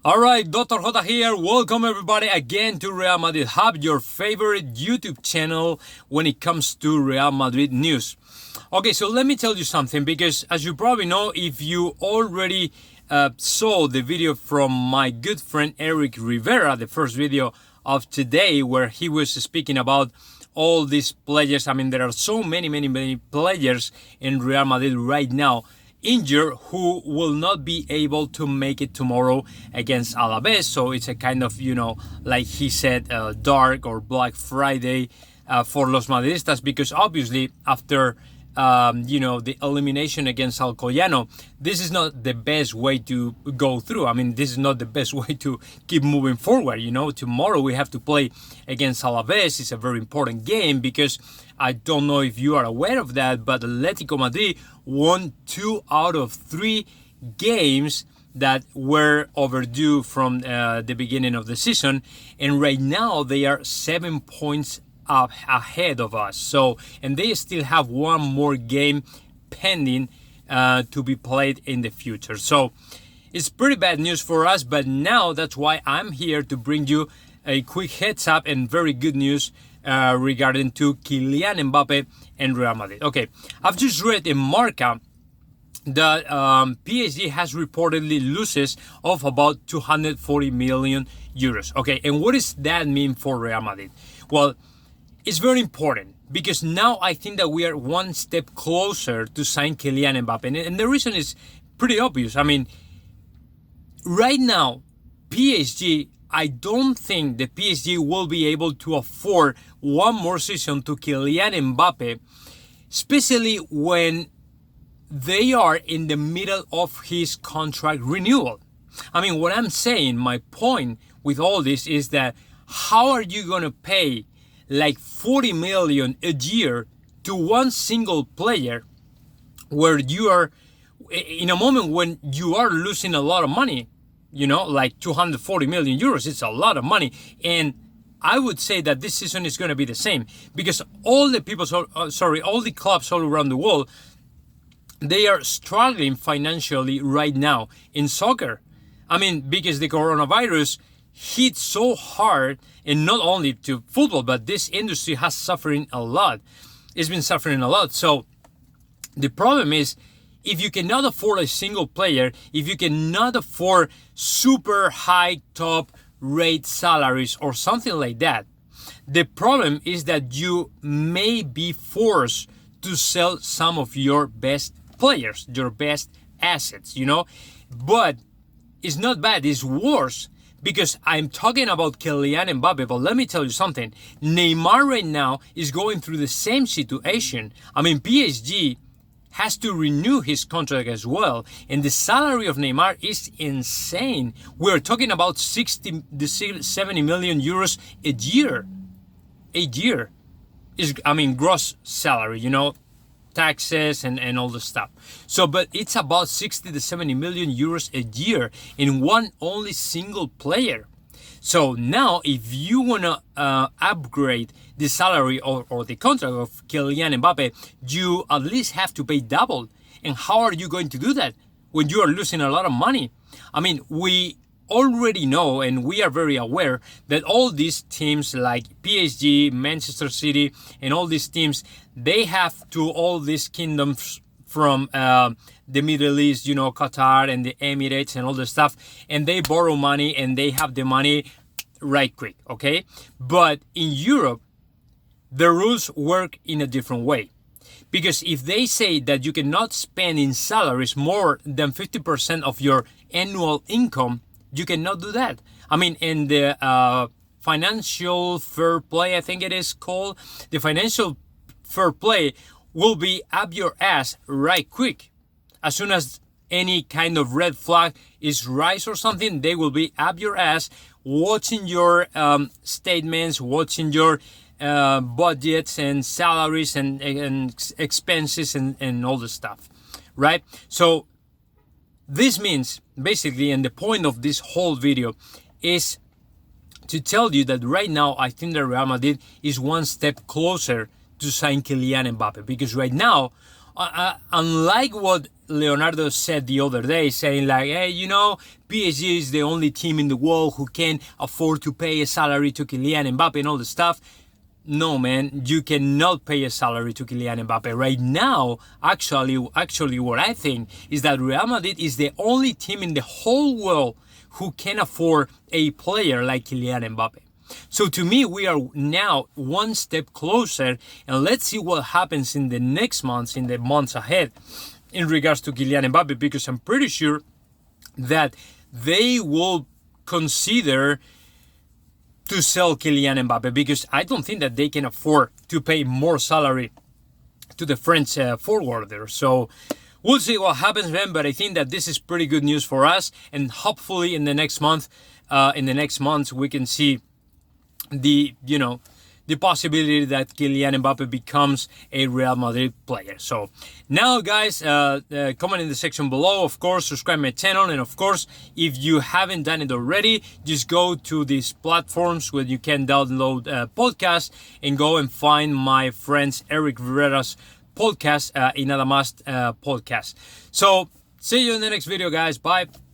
All right, DoctorJota here. Welcome everybody again to Real Madrid Hub, your favorite YouTube channel when it comes to Real Madrid news. Okay, so let me tell you something, because as you probably know, if you already saw the video from my good friend Eric Rivera, the first video of today, where he was speaking about all these players. I mean, there are so many players in Real Madrid right now injured who will not be able to make it tomorrow against Alaves. So it's a kind of, like he said, dark or Black Friday for Los Madridistas, because obviously after the elimination against Alcoyano, this is not the best way to go through. I mean, this is not the best way to keep moving forward. Tomorrow we have to play against Alaves. It's a very important game, because I don't know if you are aware of that, but Atletico Madrid won 2 out of 3 games that were overdue from the beginning of the season, and right now they are 7 points up ahead of us. So, and they still have one more game pending to be played in the future. So it's pretty bad news for us, but now that's why I'm here to bring you a quick heads up and very good news regarding to Kylian Mbappé and Real Madrid. Okay, I've just read in Marca that PSG has reportedly losses of about 240 million euros. Okay, and what does that mean for Real Madrid? Well, it's very important, because now I think that we are one step closer to sign Kylian Mbappé. And the reason is pretty obvious. I mean, right now, PSG, I don't think the PSG will be able to afford one more season to Kylian Mbappé, especially when they are in the middle of his contract renewal. I mean, what I'm saying, my point with all this is that how are you going to pay like 40 million a year to one single player, where you are in a moment when you are losing a lot of money, like 240 million euros? It's a lot of money. And I would say that this season is going to be the same, because all the clubs all around the world, they are struggling financially right now in soccer. I mean, because the coronavirus hit so hard, and not only to football, but this industry has suffering a lot. It's been suffering a lot. So the problem is, if you cannot afford a single player, if you cannot afford super high top rate salaries or something like that, the problem is that you may be forced to sell some of your best players, your best assets, But it's not bad, it's worse, because I'm talking about Kylian Mbappé. But let me tell you something. Neymar right now is going through the same situation. I mean, PSG has to renew his contract as well. And the salary of Neymar is insane. We're talking about 70 million euros a year. A year is, gross salary, taxes and all the stuff. So, but it's about 60 to 70 million euros a year in one only single player. So now, if you want to upgrade the salary or the contract of Kylian Mbappé, you at least have to pay double. And how are you going to do that when you are losing a lot of money? I mean, we already know, and we are very aware, that all these teams like PSG, Manchester City, and all these teams, they have to all these kingdoms from the Middle East, Qatar and the Emirates and all the stuff, and they borrow money and they have the money right quick, okay? But in Europe, the rules work in a different way. Because if they say that you cannot spend in salaries more than 50% of your annual income, you cannot do that. I mean, in the financial fair play, I think it is called, the financial fair play will be up your ass right quick. As soon as any kind of red flag is raised or something, they will be up your ass, watching your statements, watching your budgets and salaries and expenses and all the stuff, right? So this means basically, and the point of this whole video is to tell you that right now I think that Real Madrid is one step closer to sign Kylian Mbappé, because right now, unlike what Leonardo said the other day, saying like, hey, you know, PSG is the only team in the world who can afford to pay a salary to Kylian Mbappe and all the stuff. No, man, you cannot pay a salary to Kylian Mbappe. Right now, actually, what I think is that Real Madrid is the only team in the whole world who can afford a player like Kylian Mbappe. So to me, we are now one step closer, and let's see what happens in the next months, in the months ahead, in regards to Kylian Mbappe, because I'm pretty sure that they will consider to sell Kylian Mbappe, because I don't think that they can afford to pay more salary to the French forwarder. So we'll see what happens, man. But I think that this is pretty good news for us, and hopefully in the next months, we can see the possibility that Kylian Mbappe becomes a Real Madrid player. So now, guys, comment in the section below. Of course, subscribe my channel, and of course, if you haven't done it already, just go to these platforms where you can download podcasts and go and find my friends Eric Rivera's podcast, Inadamas podcast. So see you in the next video, guys. Bye.